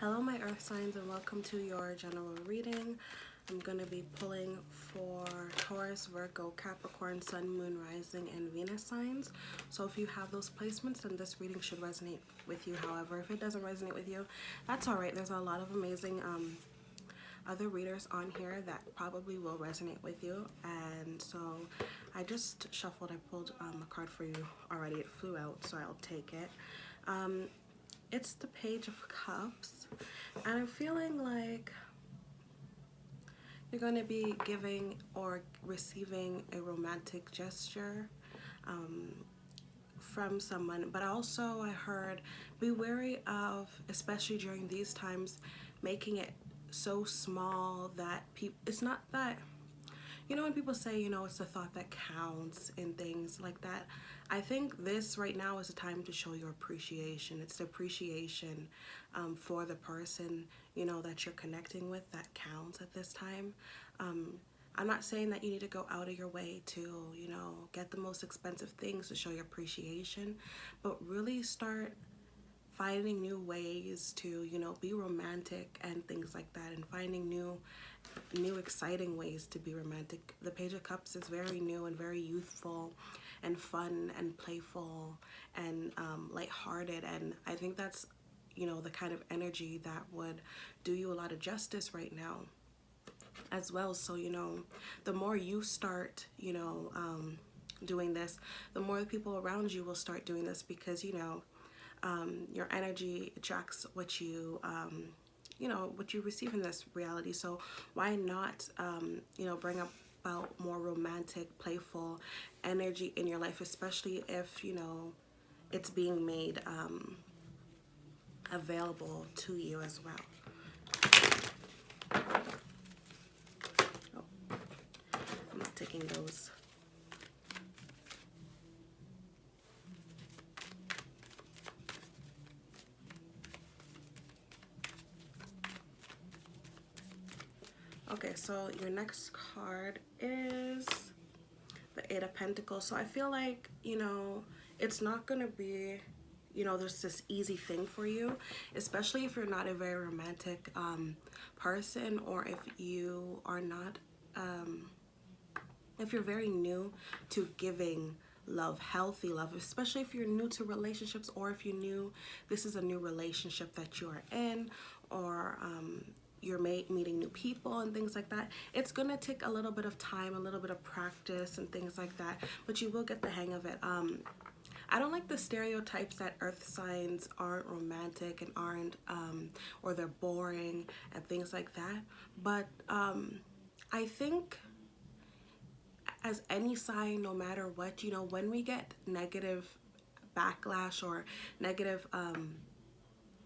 Hello my earth signs and welcome to your general reading. I'm going to be pulling for Taurus, Virgo, Capricorn, Sun, Moon, Rising, and Venus signs. So if you have those placements, then this reading should resonate with you. However, if it doesn't resonate with you, that's alright. There's a lot of amazing other readers on here that probably will resonate with you. And so I just shuffled. I pulled a card for you already. It flew out, so I'll take it. It's the Page of Cups, and I'm feeling like you're going to be giving or receiving a romantic gesture from someone, but also I heard be wary of, especially during these times, making it so small that people, it's not that, you know, when people say, you know, it's the thought that counts and things like that. I think this right now is a time to show your appreciation. It's the appreciation for the person, you know, that you're connecting with that counts at this time. I'm not saying that you need to go out of your way to, you know, get the most expensive things to show your appreciation, but really start finding new ways to, you know, be romantic and things like that, and finding new exciting ways to be romantic. The Page of Cups is very new and very youthful and fun and playful and lighthearted, and I think that's, you know, the kind of energy that would do you a lot of justice right now as well. So, you know, the more you start, you know, doing this, the more the people around you will start doing this, because, you know, your energy attracts what you you know, what you receive in this reality. So why not you know, bring about more romantic, playful energy in your life, especially if, you know, it's being made available to you as well. Oh, I'm not taking those. Okay, so your next card is the Eight of Pentacles. So I feel like, you know, it's not going to be, you know, there's this easy thing for you, especially if you're not a very romantic person, or if you are not, if you're very new to giving love, healthy love, especially if you're new to relationships, or if you knew this is a new relationship that you're in, or you're meeting new people and things like that. It's gonna take a little bit of time, a little bit of practice and things like that, but you will get the hang of it. I don't like the stereotypes that earth signs aren't romantic and aren't or they're boring and things like that, but I think as any sign, no matter what, you know, when we get negative backlash or negative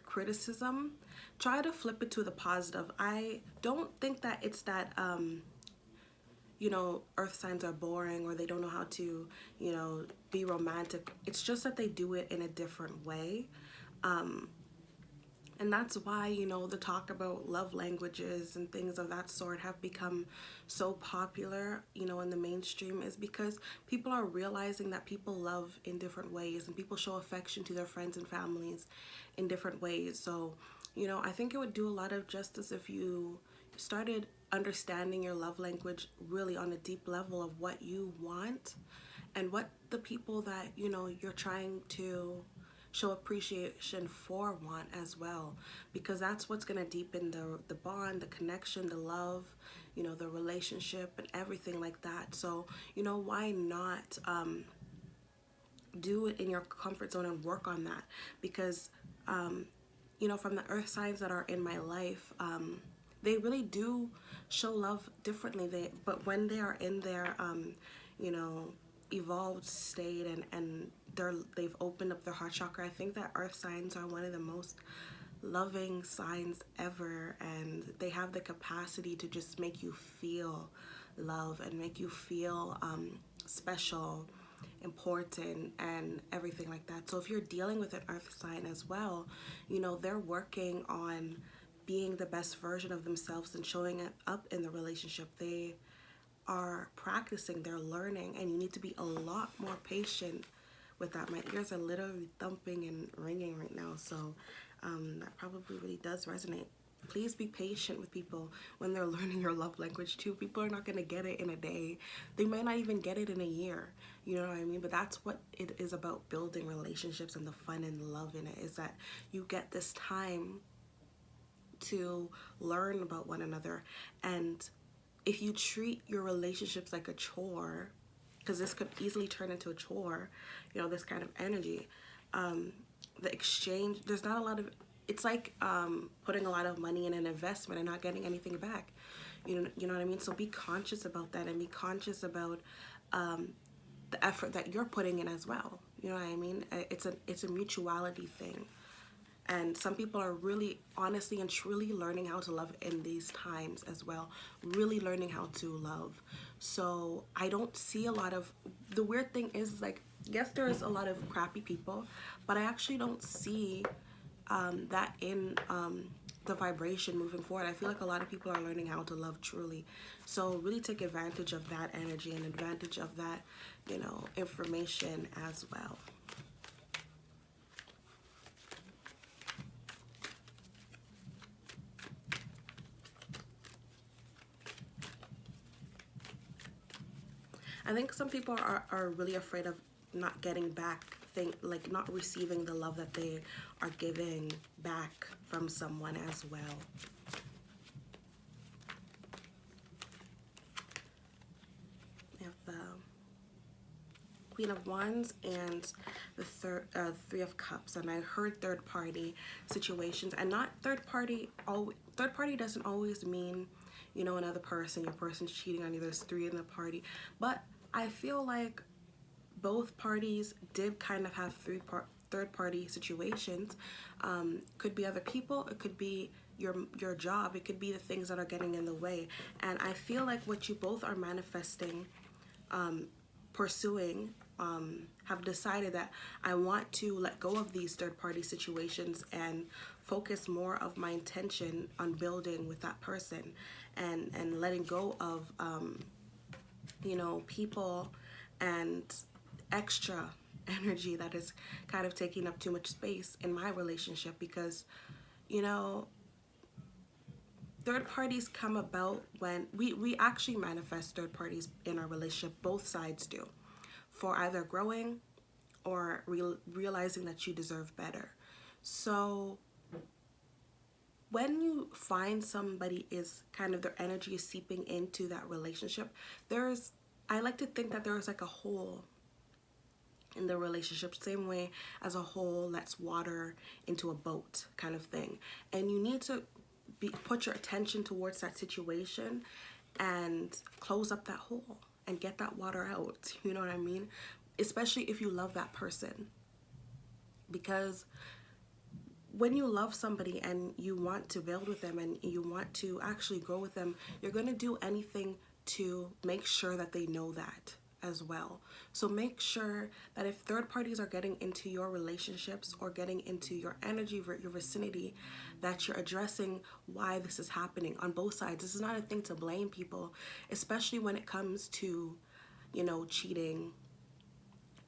criticism, try to flip it to the positive. I don't think that it's that you know, earth signs are boring or they don't know how to, you know, be romantic. It's just that they do it in a different way. And that's why, you know, the talk about love languages and things of that sort have become so popular, you know, in the mainstream, is because people are realizing that people love in different ways and people show affection to their friends and families in different ways. So, you know, I think it would do a lot of justice if you started understanding your love language really on a deep level of what you want and what the people that, you know, you're trying to show appreciation for want as well, because that's what's going to deepen the bond, the connection, the love, you know, the relationship and everything like that. So, you know, why not do it in your comfort zone and work on that? Because you know, from the earth signs that are in my life, they really do show love differently. But when they are in their you know, evolved state and they've opened up their heart chakra, I think that earth signs are one of the most loving signs ever, and they have the capacity to just make you feel love and make you feel special, important, and everything like that. So if you're dealing with an earth sign as well, you know, they're working on being the best version of themselves and showing it up in the relationship. They are practicing, they're learning, and you need to be a lot more patient with that. My ears are literally thumping and ringing right now, so that probably really does resonate. Please be patient with people when they're learning your love language too. People are not going to get it in a day. They might not even get it in a year. You know what I mean? But that's what it is about, building relationships, and the fun and love in it is that you get this time to learn about one another. And if you treat your relationships like a chore, because this could easily turn into a chore, you know, this kind of energy, the exchange, there's not a lot of, it's like putting a lot of money in an investment and not getting anything back. You know what I mean? So be conscious about that, and be conscious about the effort that you're putting in as well. You know what I mean? It's a mutuality thing. And some people are really honestly and truly learning how to love in these times as well. Really learning how to love. So I don't see a lot of, the weird thing is, like, yes, there is a lot of crappy people, but I actually don't see that in the vibration moving forward. I feel like a lot of people are learning how to love truly. So really take advantage of that energy and advantage of that, you know, information as well. I think some people are really afraid of not getting back, like not receiving the love that they are giving back from someone as well. We have the Queen of Wands and the Three of Cups, and I heard third party situations, and not third party. Third party doesn't always mean, you know, another person. Your person's cheating on you. There's three in the party, but I feel like both parties did kind of have third party situations. Could be other people. It could be your job. It could be the things that are getting in the way. And I feel like what you both are manifesting, pursuing, have decided that I want to let go of these third party situations and focus more of my intention on building with that person, and letting go of you know, people and extra energy that is kind of taking up too much space in my relationship. Because, you know, third parties come about when we actually manifest third parties in our relationship. Both sides do, for either growing or realizing that you deserve better. So when you find somebody is kind of, their energy is seeping into that relationship, I like to think that there's like a hole in the relationship, same way as a hole lets water into a boat kind of thing. And you need to put your attention towards that situation and close up that hole and get that water out. You know what I mean? Especially if you love that person. Because when you love somebody and you want to build with them and you want to actually grow with them, you're going to do anything to make sure that they know that as well. So make sure that if third parties are getting into your relationships or getting into your energy, your vicinity, that you're addressing why this is happening on both sides. This is not a thing to blame people, especially when it comes to, you know, cheating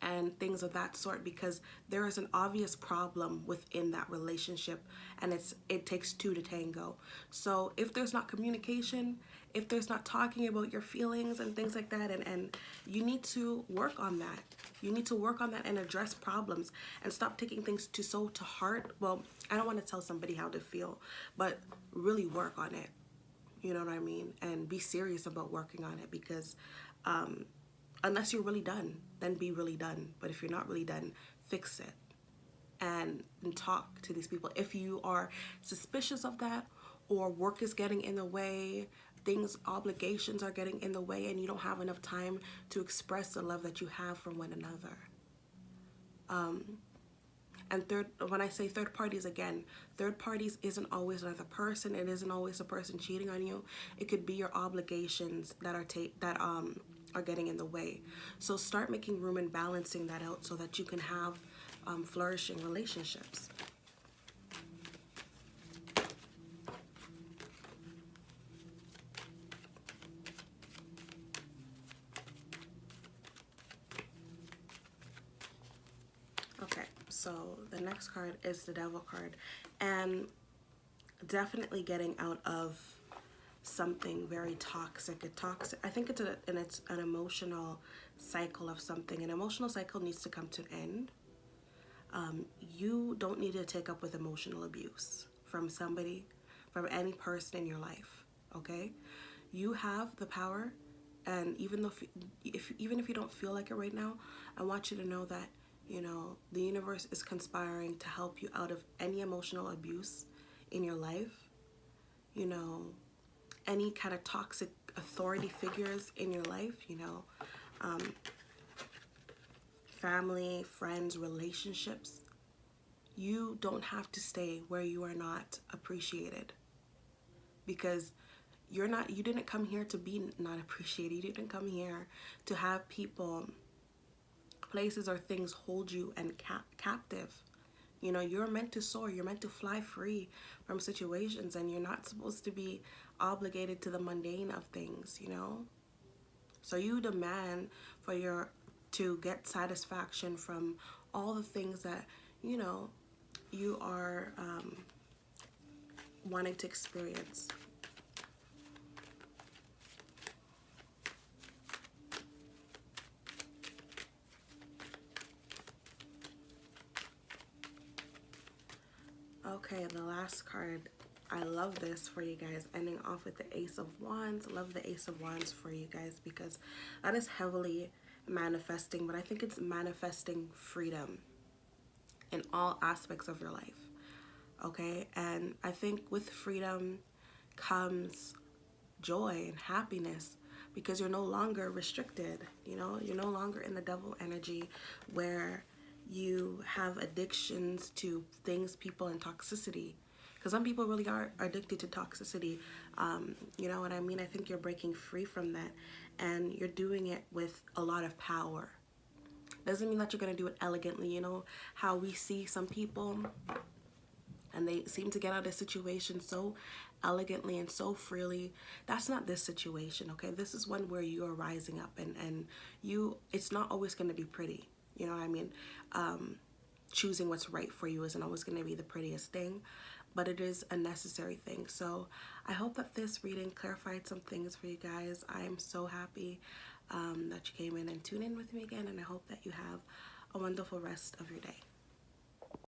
and things of that sort, because there is an obvious problem within that relationship, and it takes two to tango. So if there's not communication, if there's not talking about your feelings and things like that, and you need to work on that. You need to work on that and address problems and stop taking things to heart. Well, I don't want to tell somebody how to feel, but really work on it. You know what I mean? And be serious about working on it, because unless you're really done, then be really done. But if you're not really done, fix it and talk to these people. If you are suspicious of that, or work is getting in the way, obligations are getting in the way, and you don't have enough time to express the love that you have for one another. And when I say third parties, again, third parties isn't always another person. It isn't always a person cheating on you. It could be your obligations that are getting in the way. So start making room and balancing that out so that you can have flourishing relationships. Okay, So the next card is the Devil card, and definitely getting out of something very toxic. I think it's an emotional cycle of something. An emotional cycle needs to come to an end. You don't need to take up with emotional abuse from somebody, from any person in your life. Okay, you have the power, and even though even if you don't feel like it right now, I want you to know that, you know, the universe is conspiring to help you out of any emotional abuse in your life. You know, any kind of toxic authority figures in your life, you know, family, friends, relationships. You don't have to stay where you are not appreciated, because you didn't come here to be not appreciated. You didn't come here to have people, places, or things hold you and captive. You know, you're meant to soar. You're meant to fly free from situations, and you're not supposed to be obligated to the mundane of things, you know? So you demand to get satisfaction from all the things that, you know, you are wanting to experience. Okay, the last card. I love this for you guys, ending off with the Ace of Wands. Love the Ace of Wands for you guys, because that is heavily manifesting, but I think it's manifesting freedom in all aspects of your life. Okay, and I think with freedom comes joy and happiness, because you're no longer restricted. You know, you're no longer in the devil energy where you have addictions to things, people, and toxicity, because some people really are addicted to toxicity. You know what I mean? I think you're breaking free from that, and you're doing it with a lot of power. Doesn't mean that you're going to do it elegantly. You know how we see some people, and they seem to get out of situation so elegantly and so freely. That's not this situation, okay? This is one where you are rising up, and it's not always going to be pretty. You know what I mean? Choosing what's right for you isn't always going to be the prettiest thing, but it is a necessary thing. So I hope that this reading clarified some things for you guys. I am so happy that you came in and tuned in with me again, and I hope that you have a wonderful rest of your day.